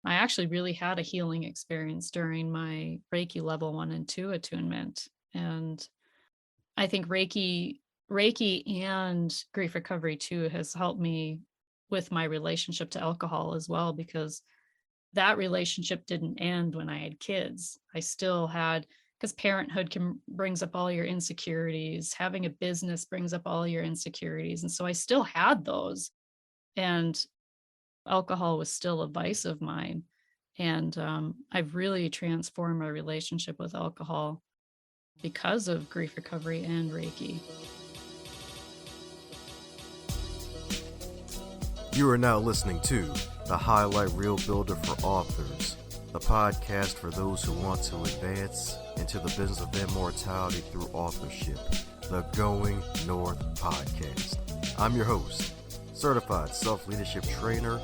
I actually really had a healing experience during my Reiki level 1 and 2 attunement. And I think Reiki and grief recovery too has helped me with my relationship to alcohol as well, because that relationship didn't end when I had kids. I still had, because parenthood brings up all your insecurities, having a business brings up all your insecurities. And so I still had those. And alcohol was still a vice of mine. And I've really transformed my relationship with alcohol because of grief recovery and Reiki. You are now listening to the Highlight Reel Builder for Authors, the podcast for those who want to advance into the business of immortality through authorship, the Going North podcast. I'm your host, certified self-leadership trainer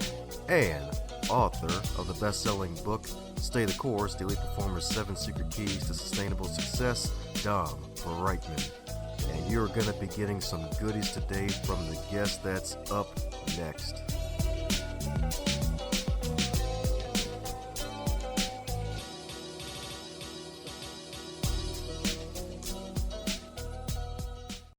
and author of the best-selling book, Stay the Course, The Elite Performer's 7 Secret Keys to Sustainable Success, Dom Brightman. And you're going to be getting some goodies today from the guest that's up next.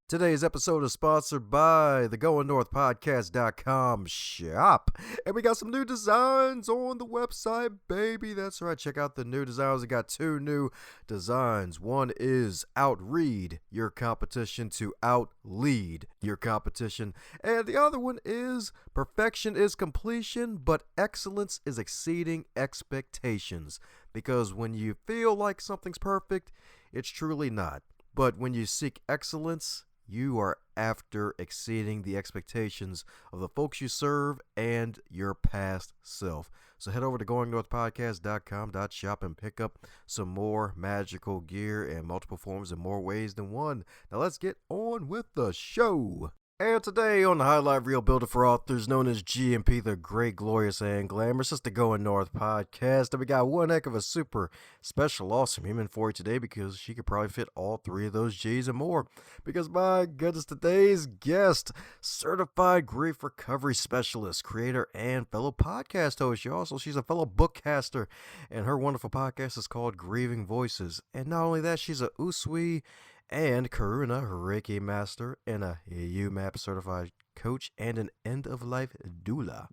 Today's episode is sponsored by the GoingNorthPodcast.com shop. And we got some new designs on the website, baby. That's right. Check out the new designs. We got 2 new designs. One is outread your competition to outlead your competition. And the other one is perfection is completion, but excellence is exceeding expectations. Because when you feel like something's perfect, it's truly not. But when you seek excellence, you are after exceeding the expectations of the folks you serve and your past self. So head over to GoingNorthPodcast.com.shop and pick up some more magical gear in multiple forms in more ways than one. Now let's get on with the show. And today on the Highlight Reel Builder for Authors, known as GMP, the Great, Glorious, and Glamorous, it's the Going North podcast. And we got one heck of a super special, awesome human for you today, because she could probably fit all 3 of those G's and more. Because my goodness, today's guest, certified grief recovery specialist, creator, and fellow podcast host. She's a fellow bookcaster, and her wonderful podcast is called Grieving Voices. And not only that, she's a Usui and Karuna Reiki Master, and a UMAP certified coach, and an End-of-Life Doula.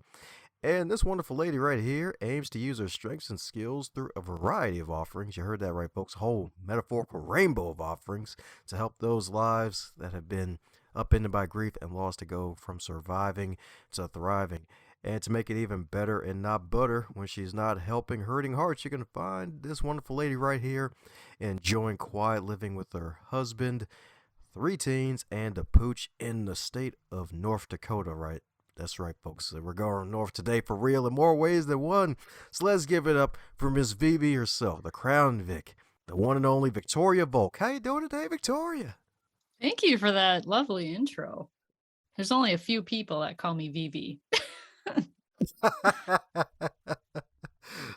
And this wonderful lady right here aims to use her strengths and skills through a variety of offerings. You heard that right, folks. A whole metaphorical rainbow of offerings to help those lives that have been upended by grief and loss to go from surviving to thriving. And to make it even better and not butter, when she's not helping hurting hearts, you can find this wonderful lady right here enjoying quiet living with her husband, 3 teens, and a pooch in the state of North Dakota, right? That's right, folks. We're going north today for real in more ways than one. So let's give it up for Miss VV herself, the Crown Vic, the one and only Victoria Volk. How you doing today, Victoria? Thank you for that lovely intro. There's only a few people that call me VV.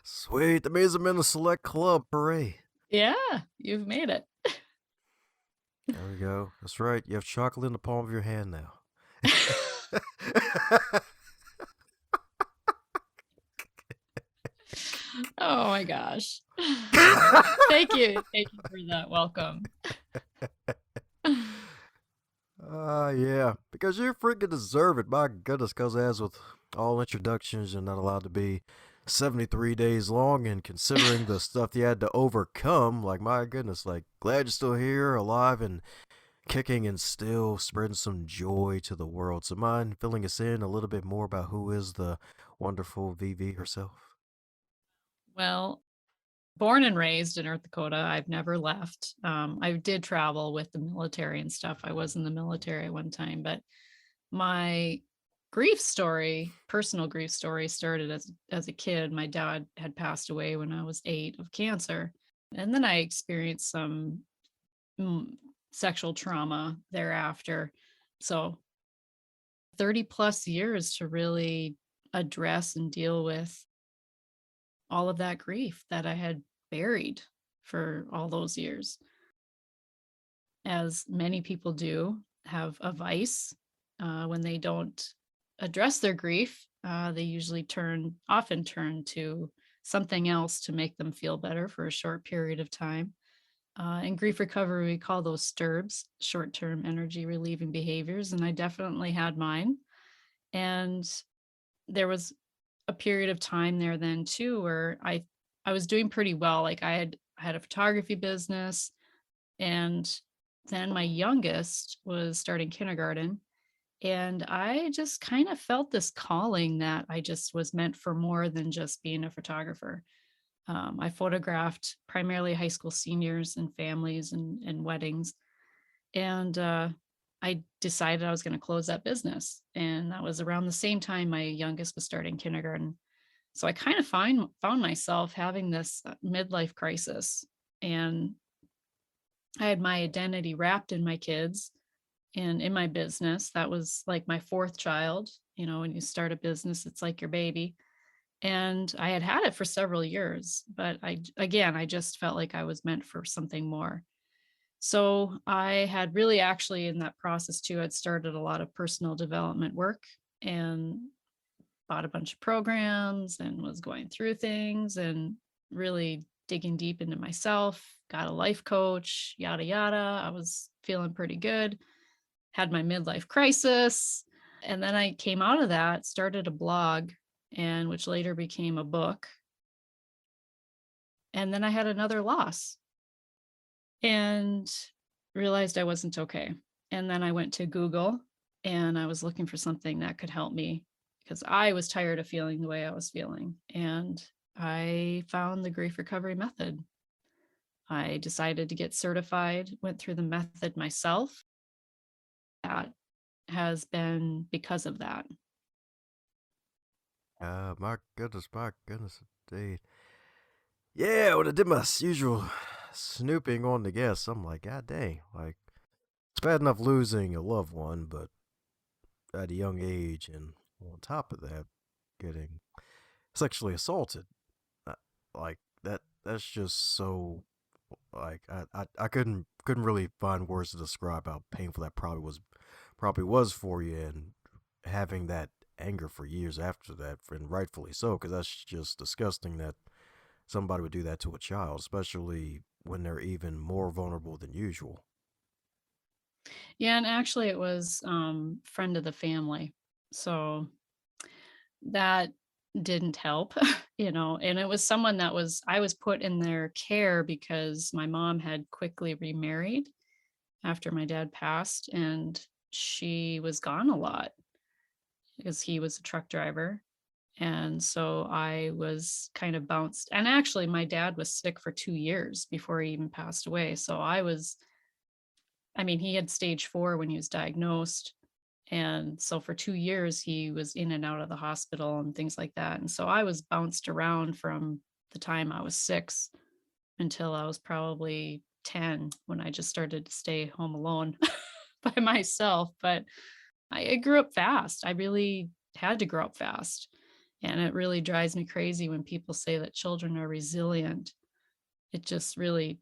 Sweet. That means I'm in a select club. Hooray. Yeah, you've made it. There we go. That's right. You have chocolate in the palm of your hand now. Oh my gosh. Thank you. Thank you for that welcome. Yeah, because you freaking deserve it. My goodness, because as with all introductions, you're not allowed to be 73 days long, and considering the stuff you had to overcome, like, my goodness, like, glad you're still here, alive, and kicking, and still spreading some joy to the world. So mind filling us in a little bit more about who is the wonderful VV herself? Well, born and raised in North Dakota, I've never left. I did travel with the military and stuff. I was in the military at one time, but my grief story, personal grief story, started as a kid. My dad had passed away when I was 8 of cancer. And then I experienced some sexual trauma thereafter. So 30 plus years to really address and deal with all of that grief that I had buried for all those years. As many people do, have a vice when they don't address their grief, they usually often turn to something else to make them feel better for a short period of time. In grief recovery, we call those STIRBs, short term energy relieving behaviors. And I definitely had mine. And there was a period of time there then too where I was doing pretty well. Like I had a photography business, and then my youngest was starting kindergarten, and I just kind of felt this calling that I just was meant for more than just being a photographer. I photographed primarily high school seniors and families and weddings. And I decided I was going to close that business. And that was around the same time my youngest was starting kindergarten. So I kind of found myself having this midlife crisis. And I had my identity wrapped in my kids and in my business. That was like my fourth child. You know, when you start a business, it's like your baby. And I had it for several years, but I just felt like I was meant for something more. So I had really actually in that process too, I'd started a lot of personal development work and bought a bunch of programs and was going through things and really digging deep into myself, got a life coach, yada, yada. I was feeling pretty good, had my midlife crisis. And then I came out of that, started a blog, and which later became a book. And then I had another loss and realized I wasn't okay. And then I went to Google and I was looking for something that could help me because I was tired of feeling the way I was feeling. And I found the grief recovery method. I decided to get certified, went through the method myself. That has been because of that. My goodness, indeed. Yeah, when I did my usual snooping on the guests, I'm like, God dang, like it's bad enough losing a loved one, but at a young age, and on top of that, getting sexually assaulted, uh, like that's just so like I couldn't really find words to describe how painful that probably was for you, and having that anger for years after that, and rightfully so, because that's just disgusting that somebody would do that to a child, especially when they're even more vulnerable than usual. Yeah, and actually it was friend of the family. So that didn't help, and it was someone that I was put in their care because my mom had quickly remarried after my dad passed, and she was gone a lot because he was a truck driver. And so I was kind of bounced. And actually, my dad was sick for 2 years before he even passed away. So I mean, he had stage 4 when he was diagnosed. And so for 2 years, he was in and out of the hospital and things like that. And so I was bounced around from the time I was 6 until I was probably 10 when I just started to stay home alone by myself. But I grew up fast. I really had to grow up fast. And it really drives me crazy when people say that children are resilient. It just really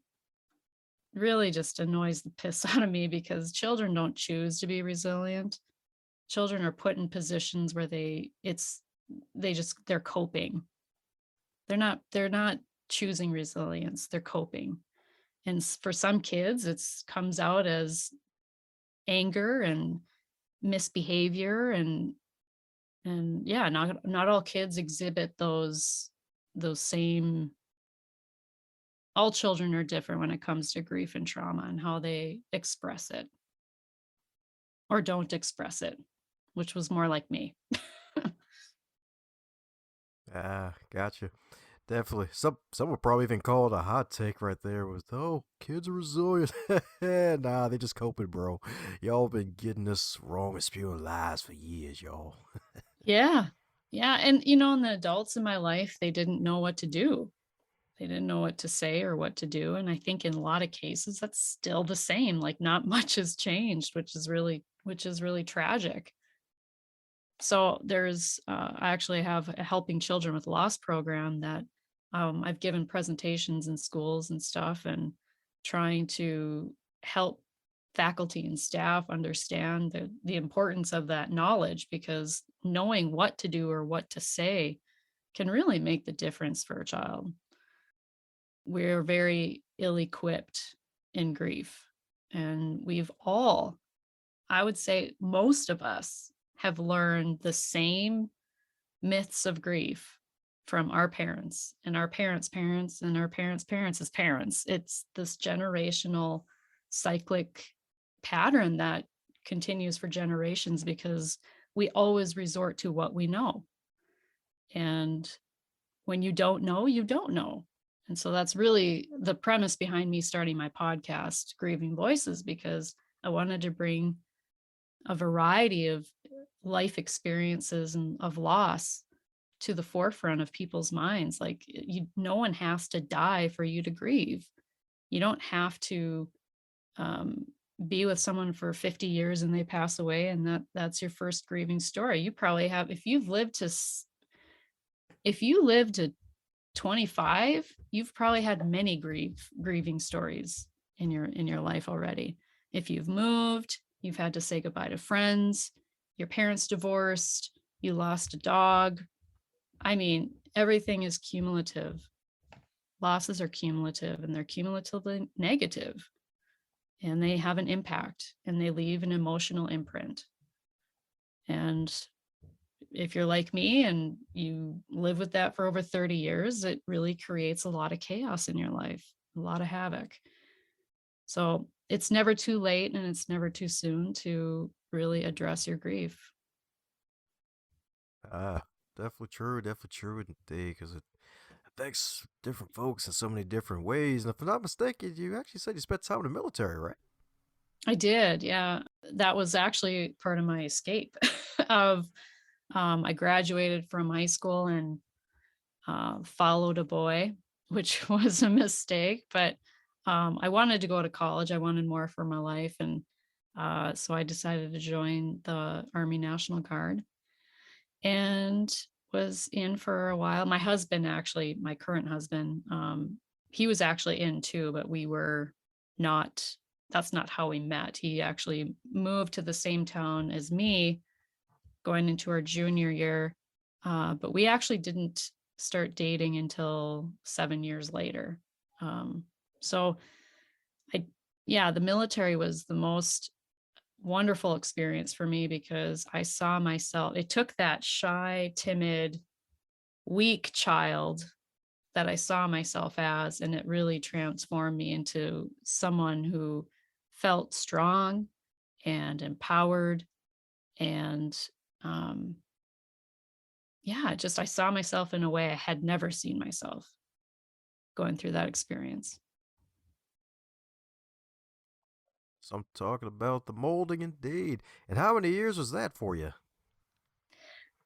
just annoys the piss out of me because children don't choose to be resilient. Children are put in positions where they're coping. They're not choosing resilience, they're coping. And for some kids, it's comes out as anger and misbehavior and yeah, not all kids exhibit those same. All children are different when it comes to grief and trauma and how they express it or don't express it, which was more like me. Ah, gotcha. Definitely. Some would probably even call it a hot take right there. Was oh, kids are resilient. Nah, they just coping, bro. Y'all been getting this wrong and spewing lies for years, y'all. Yeah. Yeah. And, and the adults in my life, they didn't know what to do. They didn't know what to say or what to do. And I think in a lot of cases, that's still the same. Like not much has changed, which is really tragic. So I actually have a helping children with loss program that I've given presentations in schools and stuff and trying to help faculty and staff understand the importance of that knowledge, because knowing what to do or what to say can really make the difference for a child. We're very ill-equipped in grief, and we've all, I would say most of us, have learned the same myths of grief from our parents and our parents' parents and our parents' parents' parents. It's this generational cyclic pattern that continues for generations because we always resort to what we know. And when you don't know, you don't know. And so that's really the premise behind me starting my podcast, Grieving Voices, because I wanted to bring a variety of life experiences and of loss to the forefront of people's minds. Like, no one has to die for you to grieve. You don't have to um, be with someone for 50 years and they pass away and that's your first grieving story. You probably have, if you live to 25, you've probably had many grieving stories in your life already. If you've moved, you've had to say goodbye to friends, your parents divorced, you lost a dog. I mean, everything is cumulative. Losses are cumulative, and they're cumulatively negative, and they have an impact, and they leave an emotional imprint. And if you're like me and you live with that for over 30 years, it really creates a lot of chaos in your life, a lot of havoc. So it's never too late and it's never too soon to really address your grief. Ah, definitely true indeed, because it affects different folks in so many different ways. And if I'm not mistaken, you actually said you spent time in the military, right? I did, yeah. That was actually part of my escape of I graduated from high school and followed a boy, which was a mistake, but I wanted to go to college. I wanted more for my life. And so I decided to join the Army National Guard and was in for a while. My husband, actually, my current husband, he was actually in too, but we were not, that's not how we met. He actually moved to the same town as me going into our junior year. But we actually didn't start dating until 7 years later. So I, yeah, the military was the most wonderful experience for me because I saw myself, it took that shy, timid, weak child that I saw myself as, and it really transformed me into someone who felt strong and empowered. And um, yeah, just I saw myself in a way I had never seen myself going through that experience. So I'm talking about the molding indeed. And how many years was that for you?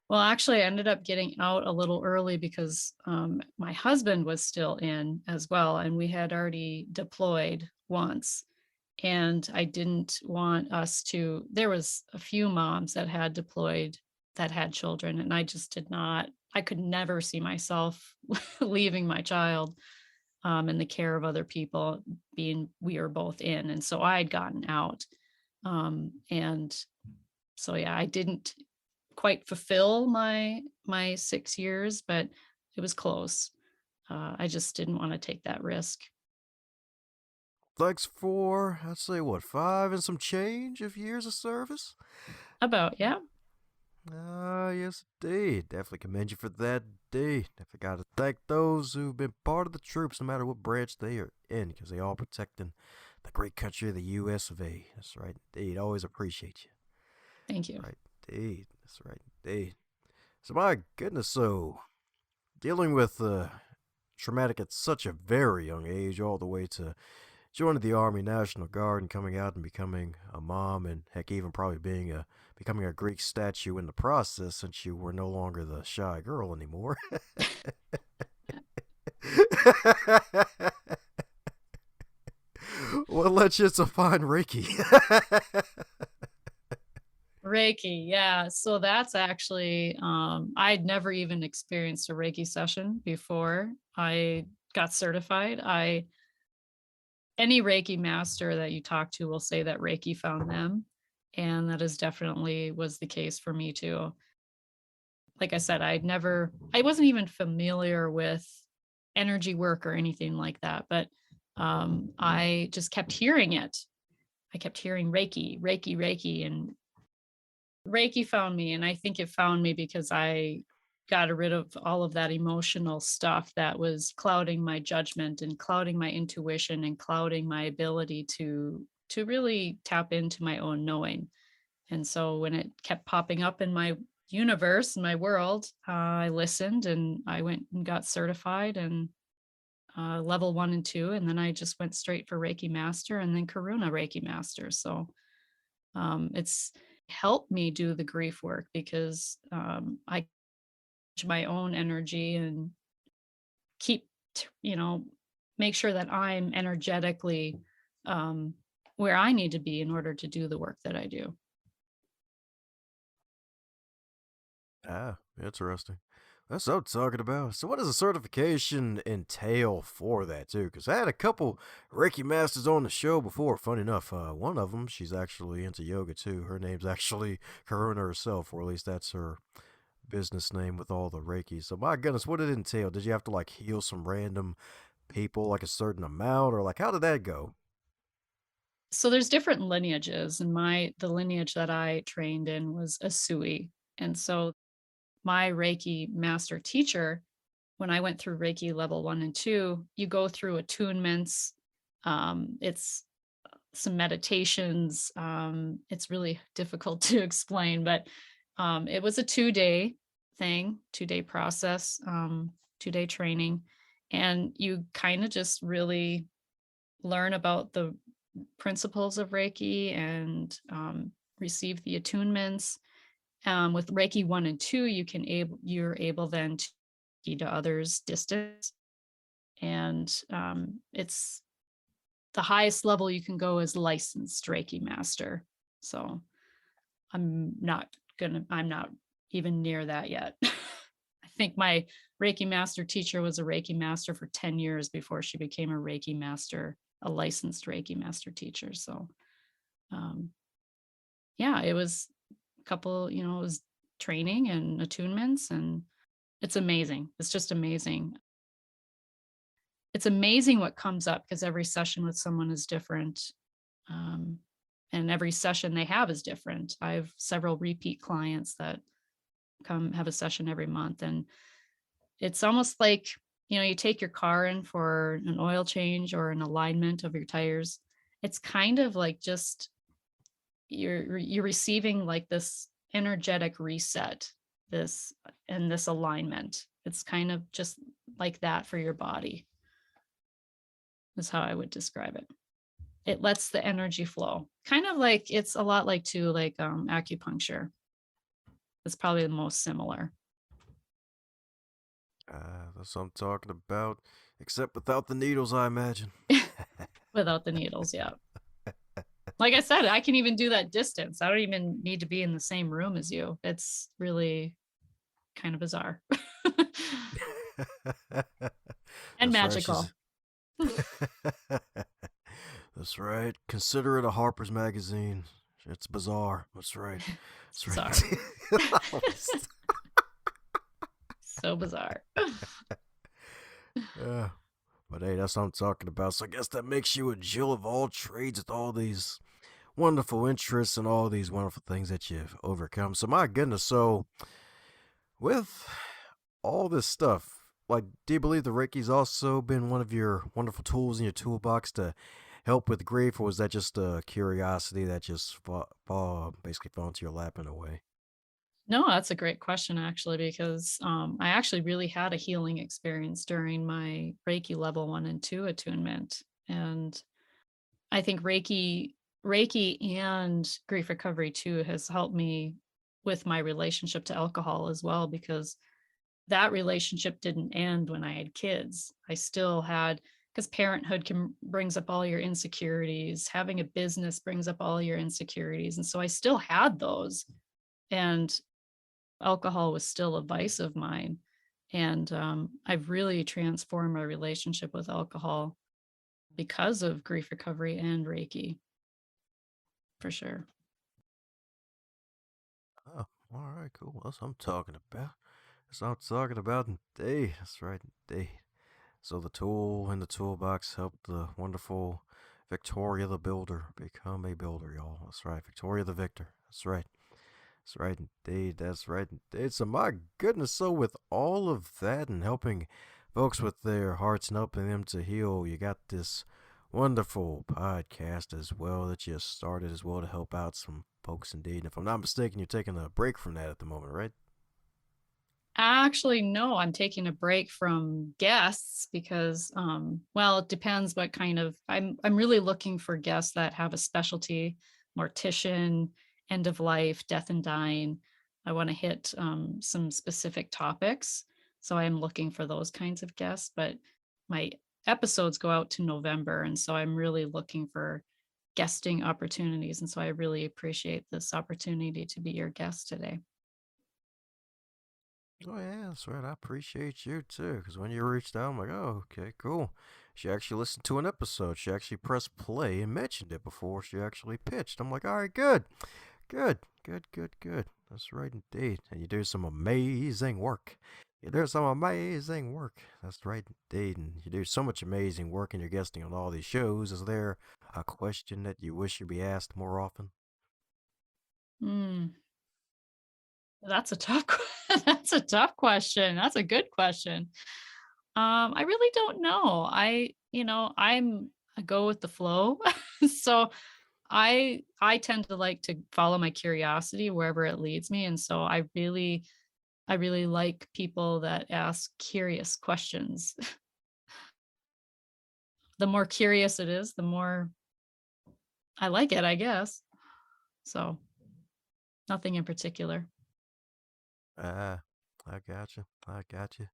Well, actually, I ended up getting out a little early because my husband was still in as well, and we had already deployed once. And I didn't want us to, there was a few moms that had deployed that had children, and I just did not, I could never see myself leaving my child in the care of other people, being we are both in. And so I had gotten out. And so yeah, I didn't quite fulfill my 6 years, but it was close. I just didn't want to take that risk. Thanks for, I'd say, what, 5 and some change of years of service? About, yeah. Ah, yes, indeed. Definitely commend you for that, indeed. Definitely got to thank those who've been part of the troops, no matter what branch they are in, because they all protecting the great country of the U.S. of A. That's right, indeed. Always appreciate you. Thank you. Right, indeed. That's right, indeed. So, my goodness, so dealing with traumatic at such a very young age, all the way to joining the Army National Guard and coming out and becoming a mom, and heck, even probably becoming a Greek statue in the process, since you were no longer the shy girl anymore. What led you to find Reiki? Reiki, yeah. So that's actually, I'd never even experienced a Reiki session before I got certified. any Reiki master that you talk to will say that Reiki found them. And that is definitely was the case for me too. Like I said, I wasn't even familiar with energy work or anything like that, but I just kept hearing it. I kept hearing Reiki, Reiki, Reiki, and Reiki found me. And I think it found me because I got rid of all of that emotional stuff that was clouding my judgment and clouding my intuition and clouding my ability to really tap into my own knowing. And so when it kept popping up in my universe, my world, I listened and I went and got certified and level 1 and 2. And then I just went straight for Reiki Master and then Karuna Reiki Master. So it's helped me do the grief work because I my own energy and keep, make sure that I'm energetically um, where I need to be in order to do the work that I do. Ah, interesting. That's what I'm talking about. So, what does a certification entail for that, too? Because I had a couple Reiki masters on the show before. Funny enough, one of them, she's actually into yoga, too. Her name's actually Karuna herself, or at least that's her business name with all the Reiki. So, my goodness, what did it entail? Did you have to, like, heal some random people, like a certain amount, or, like, how did that go? So there's different lineages, and the lineage that I trained in was Asui. And so my Reiki master teacher, when I went through Reiki level 1 and 2, you go through attunements. It's some meditations. It's really difficult to explain, but it was a 2-day thing, 2-day process, 2-day training. And you kind of just really learn about the principles of Reiki and receive the attunements. With Reiki 1 and 2, you're able then to key to others distance, and it's the highest level you can go is licensed Reiki master. So I'm not even near that yet. I think my Reiki master teacher was a Reiki master for 10 years before she became a Reiki master, a licensed Reiki master teacher. So um, yeah, it was a couple, it was training and attunements, and it's amazing. It's just amazing. It's amazing what comes up because every session with someone is different. Um, and every session they have is different. I have several repeat clients that come have a session every month. And it's almost like, you take your car in for an oil change or an alignment of your tires. It's kind of like just you're receiving like this energetic reset, this and this alignment. It's kind of just like that for your body, is how I would describe it. It lets the energy flow. Kind of like it's a lot like too, like acupuncture. It's probably the most similar. That's what I'm talking about. Except without the needles, I imagine. Without the needles, yeah. Like I said, I can even do that distance. I don't even need to be in the same room as you. It's really kind of bizarre and That's right. magical. That's right. Consider it a Harper's magazine. It's bizarre. That's right. It's That's bizarre. right. So bizarre. Yeah. But hey, that's what I'm talking about. So I guess that makes you a Jill of all trades with all these wonderful interests and all these wonderful things that you've overcome. So my goodness, so with all this stuff, like, do you believe the Reiki's also been one of your wonderful tools in your toolbox to help with grief, or was that just a curiosity that just basically fell into your lap in a way? No, that's a great question, actually, because I actually really had a healing experience during my Reiki level 1 and 2 attunement. And I think Reiki and grief recovery too has helped me with my relationship to alcohol as well, because that relationship didn't end when I had kids. I still had, because parenthood brings up all your insecurities, having a business brings up all your insecurities. And so I still had those. And alcohol was still a vice of mine. And I've really transformed my relationship with alcohol. because of grief recovery and Reiki, for sure. Oh, all right, cool. That's what I'm talking about. That's what I'm talking about indeed. That's right, indeed. So the tool in the toolbox helped the wonderful Victoria the Builder become a builder, y'all. That's right, Victoria the Victor. That's right. That's right indeed. That's right indeed. So my goodness, so with all of that and helping folks with their hearts and helping them to heal, you got this wonderful podcast as well that you started as well to help out some folks indeed. And if I'm not mistaken, you're taking a break from that at the moment, right? Actually, no, I'm taking a break from guests because well, it depends what kind of I'm really looking for guests that have a specialty, mortician, end of life, death and dying. I want to hit some specific topics. So I'm looking for those kinds of guests, but my episodes go out to November. And so I'm really looking for guesting opportunities. And so I really appreciate this opportunity to be your guest today. Oh yeah, that's right. I appreciate you too, because when you reached out, I'm like, oh, okay, cool. She actually listened to an episode. She actually pressed play and mentioned it before she actually pitched. I'm like, all right, good, good, good, good, good. That's right indeed. And you do some amazing work. You do some amazing work. That's right indeed. And you do so much amazing work, and you're guesting on all these shows. Is there a question that you wish you'd be asked more often? Hmm. That's a tough that's a tough question. That's a good question. I really don't know. I'm a go with the flow. So I tend to like to follow my curiosity wherever it leads me. And so I really like people that ask curious questions. The more curious it is, the more I like it, I guess. So nothing in particular. Ah, I got you. I got you.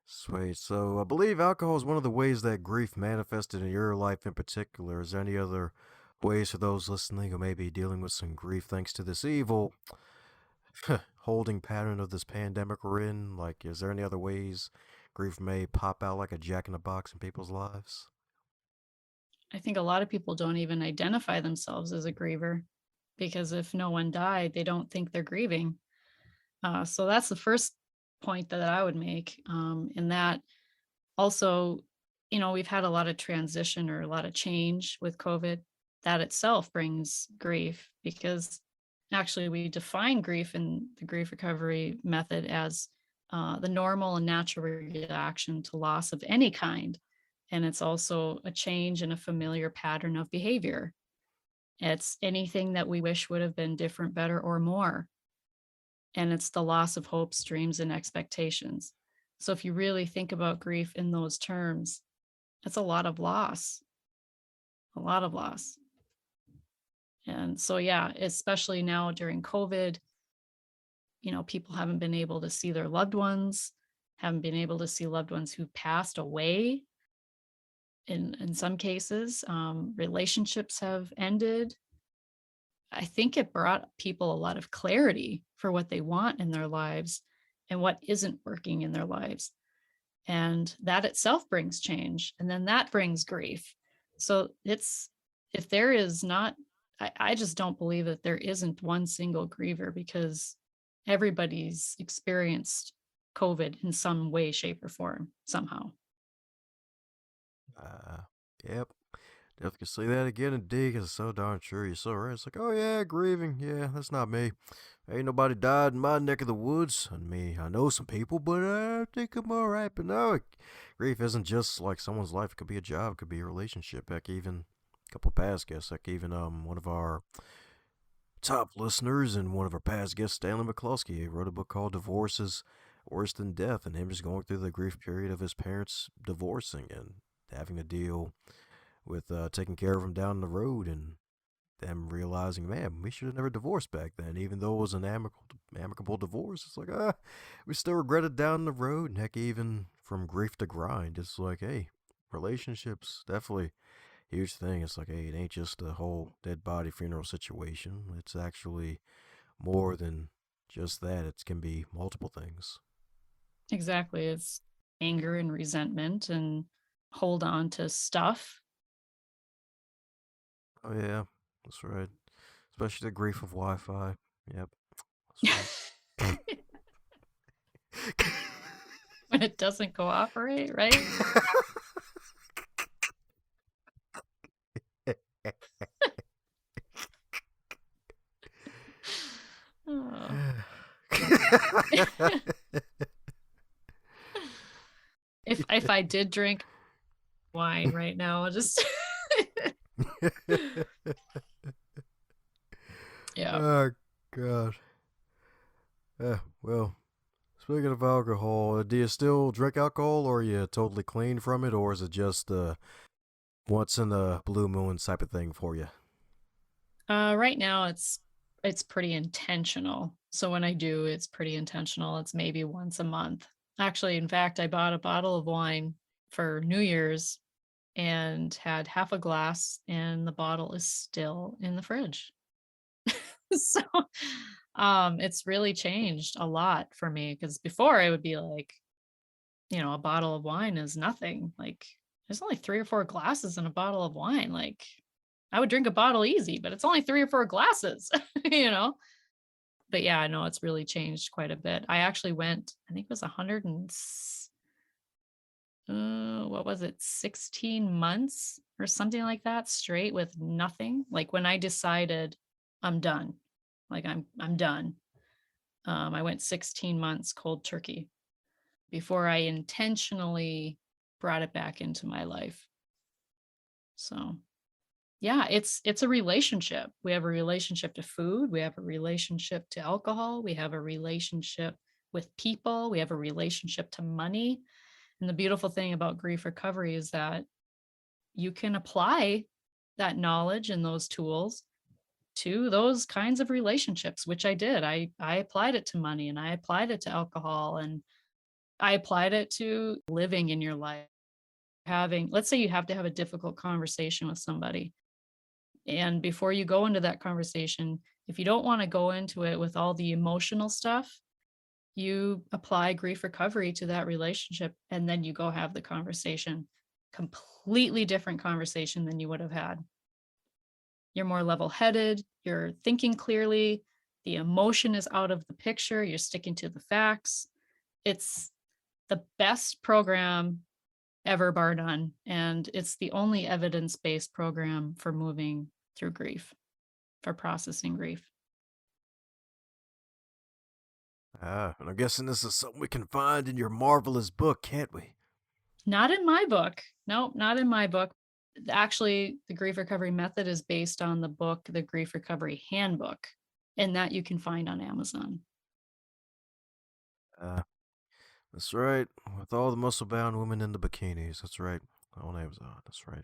Sweet. So I believe alcohol is one of the ways that grief manifested in your life in particular. Is there any other ways for those listening who may be dealing with some grief thanks to this evil holding pattern of this pandemic we're in? Like, is there any other ways grief may pop out like a jack in the box in people's lives? I think a lot of people don't even identify themselves as a griever because if no one died, they don't think they're grieving. So that's the first point that I would make. In that also, we've had a lot of transition or a lot of change with COVID. That itself brings grief because actually we define grief in the grief recovery method as the normal and natural reaction to loss of any kind. And it's also a change in a familiar pattern of behavior. It's anything that we wish would have been different, better, or more. And it's the loss of hopes, dreams, and expectations. So if you really think about grief in those terms, it's a lot of loss, a lot of loss. And so, yeah, especially now during COVID, people haven't been able to see their loved ones, haven't been able to see loved ones who passed away. In some cases, relationships have ended. I think it brought people a lot of clarity for what they want in their lives and what isn't working in their lives. And that itself brings change. And then that brings grief. So if there is not, I just don't believe that there isn't one single griever because everybody's experienced COVID in some way, shape, or form somehow. Uh, yep. Definitely can say that again and dig is so darn true. You're so right. It's like, oh yeah, grieving. Yeah, that's not me. Ain't nobody died in my neck of the woods. And me, I know some people, but I think I'm alright. But no, grief isn't just like someone's life. It could be a job, it could be a relationship. Heck, even a couple past guests, like even one of our top listeners and one of our past guests, Stanley McCluskey, he wrote a book called Divorce is Worse Than Death, and him just going through the grief period of his parents divorcing and having to deal with taking care of him down the road and them realizing, man, we should have never divorced back then, even though it was an amicable divorce. It's like, we still regret it down the road. And heck, even from grief to grind, it's like, hey, relationships definitely huge thing. It's like, hey, it ain't just a whole dead body funeral situation. It's actually more than just that. It can be multiple things. Exactly. It's anger and resentment and hold on to stuff. Oh yeah, that's right. Especially the grief of Wi-Fi. Yep, that's right. When it doesn't cooperate, right? Oh. If I did drink wine right now, I'll just yeah. Oh God. Well, speaking of alcohol, do you still drink alcohol, or are you totally clean from it, or is it just once in a blue moon type of thing for you? Right now it's pretty intentional. So when I do, it's pretty intentional. It's maybe once a month. Actually, in fact, I bought a bottle of wine for New Year's and had half a glass, and the bottle is still in the fridge. So it's really changed a lot for me, because before it would be like, a bottle of wine is nothing. Like, there's only 3 or 4 glasses in a bottle of wine. Like, I would drink a bottle easy, but it's only 3 or 4 glasses, you know? But yeah, I know it's really changed quite a bit. I actually went, I think it was 100 and, what was it, 16 months or something like that straight with nothing. Like when I decided I'm done, like I'm done. I went 16 months cold turkey before I intentionally brought it back into my life. So yeah, it's a relationship. We have a relationship to food, we have a relationship to alcohol, we have a relationship with people, we have a relationship to money. And the beautiful thing about grief recovery is that you can apply that knowledge and those tools to those kinds of relationships, which I did. I applied it to money, and I applied it to alcohol, and I applied it to living in your life. Having, let's say you have to have a difficult conversation with somebody. And before you go into that conversation, if you don't want to go into it with all the emotional stuff, you apply grief recovery to that relationship, and then you go have the conversation. Completely different conversation than you would have had. You're more level headed, you're thinking clearly, the emotion is out of the picture, you're sticking to the facts. It's the best program ever, bar none. And it's the only evidence based program for moving through grief, for processing grief. And I'm guessing this is something we can find in your marvelous book, can't we? Not in my book. Nope, not in my book. Actually, the grief recovery method is based on the book, The Grief Recovery Handbook, and that you can find on Amazon. Uh, that's right. With all the muscle-bound women in the bikinis. That's right. On Amazon. That's right.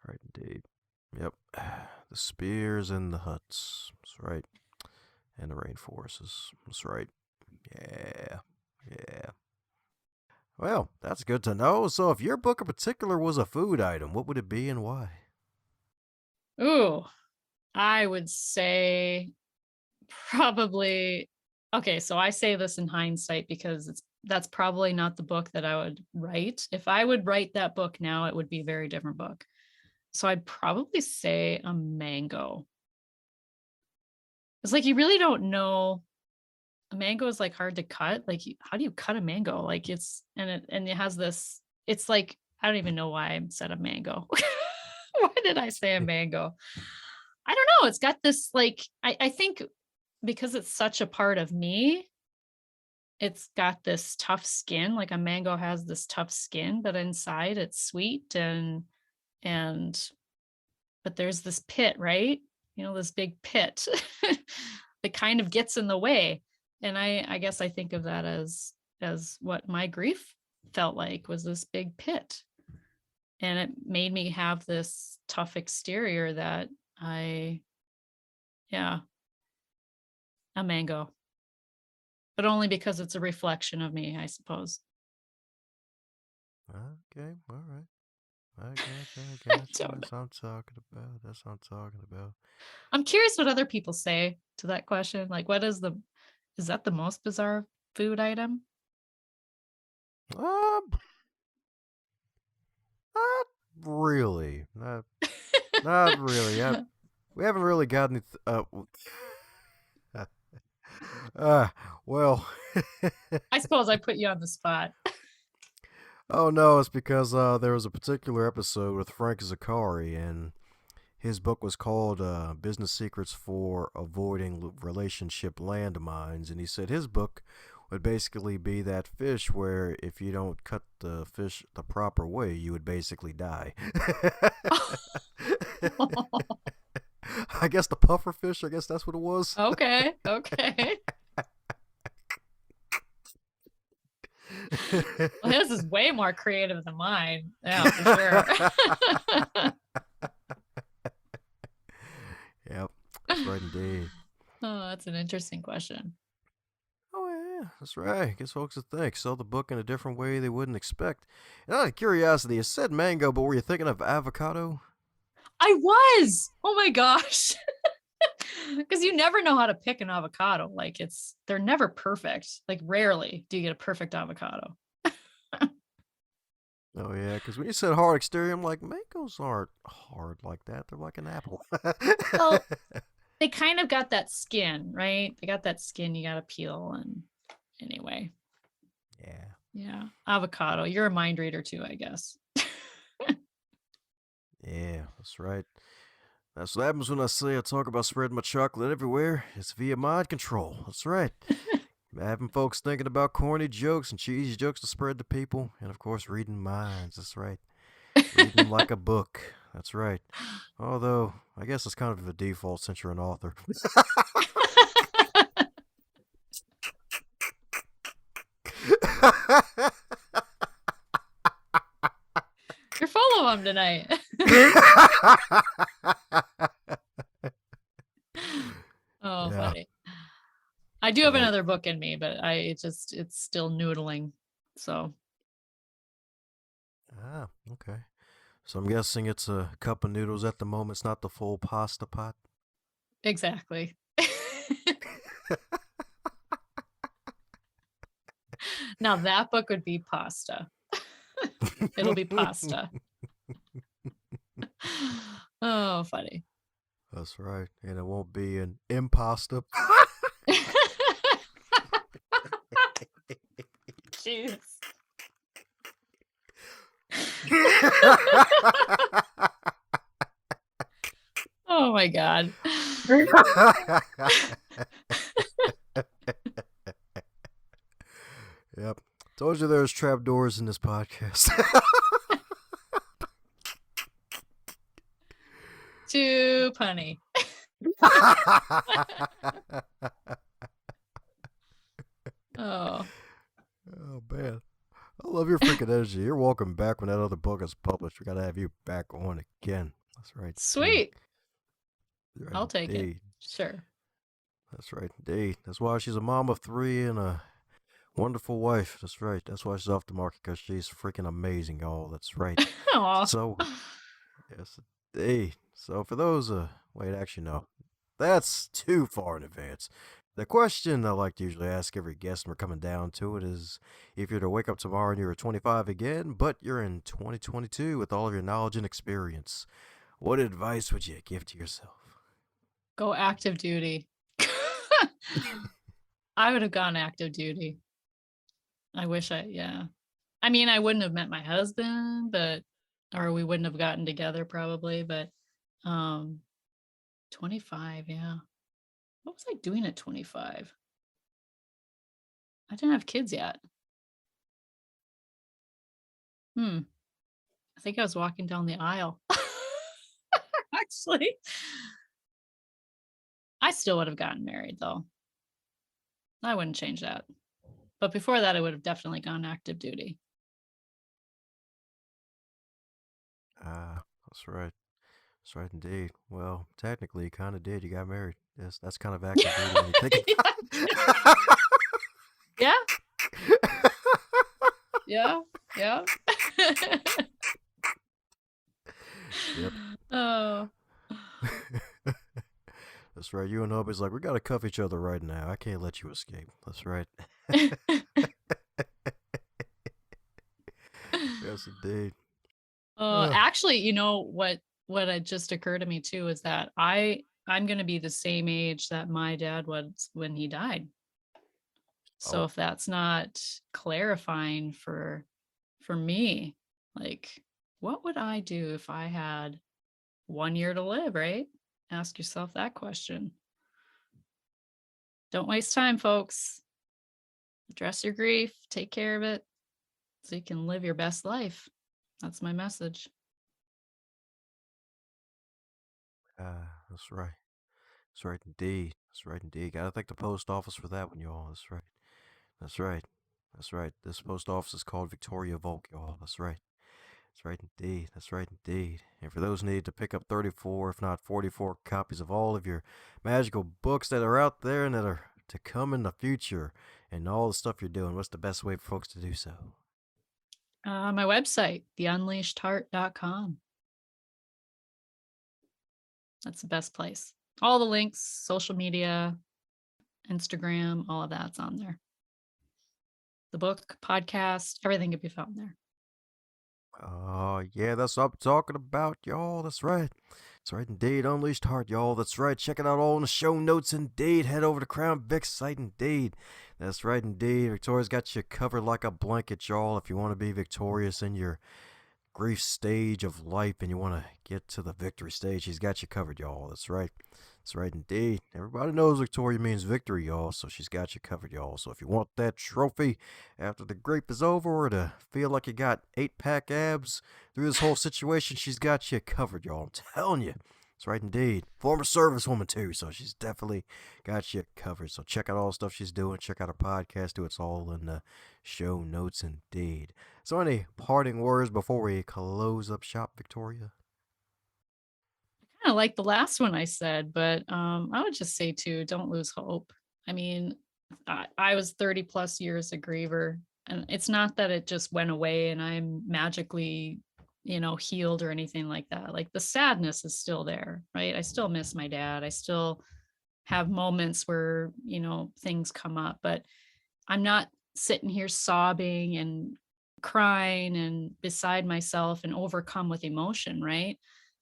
Right indeed. Yep. The spears and the huts. That's right. And the rainforests. That's right. Yeah. Yeah. Well, that's good to know. So, if your book in particular was a food item, what would it be and why? Ooh, I would say probably, okay, so I say this in hindsight because that's probably not the book that I would write. If I would write that book now, it would be a very different book. So I'd probably say a mango. It's like you really don't know. A mango is like hard to cut. Like, how do you cut a mango? Like, it has this. It's like, I don't even know why I said a mango. Why did I say a mango? I don't know. It's got this, like, I think because it's such a part of me, it's got this tough skin. Like a mango has this tough skin, but inside it's sweet, and but there's this pit, right? This big pit that kind of gets in the way. And I guess I think of that as what my grief felt like, was this big pit. And it made me have this tough exterior that I yeah, a mango. But only because it's a reflection of me, I suppose. Okay, all right. I gotcha, I I gotcha. don't know. That's what I'm talking about. That's what I'm talking about. I'm curious what other people say to that question. Like, is that the most bizarre food item? Not really. Not really. We haven't really gotten. Uh, well. I suppose I put you on the spot. Oh no, it's because there was a particular episode with Frank Zakari, and his book was called "Business Secrets for Avoiding Relationship Landmines," and he said his book would basically be that fish where if you don't cut the fish the proper way, you would basically die. I guess the puffer fish. I guess that's what it was. Okay. Okay. Well, his is way more creative than mine. Yeah, for sure. Yep, that's right indeed. Oh, that's an interesting question. Oh yeah, that's right. Guess folks would think sell the book in a different way they wouldn't expect. And out of curiosity, you said mango, but were you thinking of avocado? I was. Oh my gosh. Because you never know how to pick an avocado. Like they're never perfect. Like rarely do you get a perfect avocado. Oh yeah, because when you said hard exterior, I'm like, mangoes aren't hard like that. They're like an apple. Well, they kind of got that skin, right? They got that skin you got to peel. And anyway, Yeah. yeah, avocado. You're a mind reader too, I guess. Yeah, that's right. That's what happens when I say I talk about spreading my chocolate everywhere. It's via mind control. That's right. Having folks thinking about corny jokes and cheesy jokes to spread to people, and of course, reading minds. That's right. Reading them like a book. That's right. Although, I guess it's kind of a default since you're an author. You're full of them tonight. Oh, Yeah. funny. I do have another book in me, but it's still noodling. So. Ah, okay. So I'm guessing it's a cup of noodles at the moment. It's not the full pasta pot. Exactly. Now that book would be pasta. It'll be pasta. Oh, funny. That's right. And it won't be an impasta. Jeez. Oh my God. Yep. Told you there's trapdoors in this podcast. Too punny. Oh. Oh, man. I love your freaking energy. You're welcome back when that other book is published. We got to have you back on again. That's right. Sweet. Right, I'll take indeed. it. Sure. That's right, indeed. That's why she's a mom of 3 and a wonderful wife. That's right. That's why she's off the market, because she's freaking amazing, y'all. That's right. Aw. So, yes, indeed. So, for those, wait, actually, no. That's too far in advance. The question I like to usually ask every guest, and we're coming down to it, is if you're to wake up tomorrow and you're 25 again, but you're in 2022 with all of your knowledge and experience, what advice would you give to yourself? Go active duty. I would have gone active duty. I wish yeah. I mean, I wouldn't have met my husband, or we wouldn't have gotten together probably, but 25, yeah. What was I doing at 25? I didn't have kids yet. I think I was walking down the aisle. Actually, I still would have gotten married though. I wouldn't change that. But before that, I would have definitely gone active duty. That's right. That's right, indeed. Well, technically, you kind of did. You got married. Yes, that's kind of active duty when you think about it. Yeah. Yeah. Yeah. Yep. Oh. That's right. You and Hubby's like, we got to cuff each other right now. I can't let you escape. That's right. Yes, indeed. Actually, you know what what had just occurred to me too is that I'm going to be the same age that my dad was when he died. So Oh, if that's not clarifying for me, like what would I do if I had 1 year to live, right? Ask yourself that question. Don't waste time, folks. Address your grief, take care of it so you can live your best life. That's my message. that's right. That's right indeed. That's right indeed. Gotta thank the post office for that one, y'all. That's right. That's right. That's right. This post office is called Victoria Volk, y'all. That's right. That's right indeed. That's right indeed. And for those who need to pick up 34, if not 44 copies of all of your magical books that are out there and that are to come in the future and all the stuff you're doing, what's the best way for folks to do so? My website, theunleashedheart.com. That's the best place. All the links, social media, Instagram, all of that's on there. The book, podcast, everything can be found there. Oh, yeah, that's what I'm talking about, y'all. That's right. That's right indeed. Unleashed Heart, y'all. That's right. Check it out all in the show notes indeed. Head over to Crown Vic's site indeed. That's right indeed. Victoria's got you covered like a blanket, y'all. If you want to be victorious in your grief stage of life and you want to get to the victory stage, he's got you covered, y'all. That's right. That's right indeed. Everybody knows Victoria means victory, y'all, so she's got you covered, y'all. So if you want that trophy after the grief is over or to feel like you got 8-pack abs through this whole situation, she's got you covered, y'all. I'm telling you. That's right indeed. Former servicewoman, too, so she's definitely got you covered. So check out all the stuff she's doing. Check out her podcast, too. It's all in the show notes indeed. So any parting words before we close up shop, Victoria? Kind of like the last one I said, but I would just say too, don't lose hope. I mean, I was 30 plus years a griever, and it's not that it just went away and I'm magically, healed or anything like that. Like the sadness is still there, right? I still miss my dad. I still have moments where, things come up, but I'm not sitting here sobbing and crying and beside myself and overcome with emotion, right?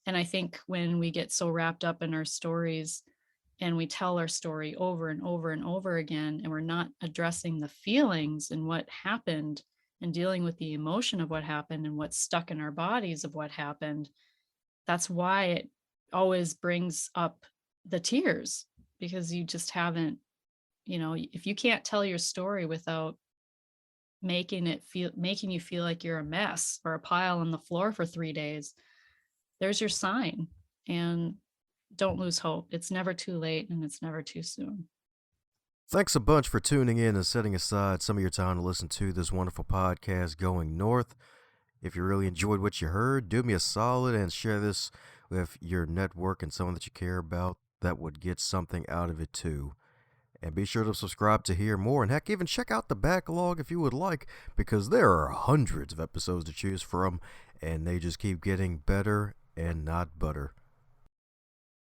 And I think when we get so wrapped up in our stories and we tell our story over and over and over again, and we're not addressing the feelings and what happened and dealing with the emotion of what happened and what's stuck in our bodies of what happened, that's why it always brings up the tears, because you just haven't, if you can't tell your story without making you feel like you're a mess or a pile on the floor for 3 days, there's your sign. And don't lose hope. It's never too late and it's never too soon. Thanks a bunch for tuning in and setting aside some of your time to listen to this wonderful podcast, Going North. If you really enjoyed what you heard, do me a solid and share this with your network and someone that you care about that would get something out of it too. And be sure to subscribe to hear more, and heck, even check out the backlog if you would like, because there are hundreds of episodes to choose from, and they just keep getting better and not butter.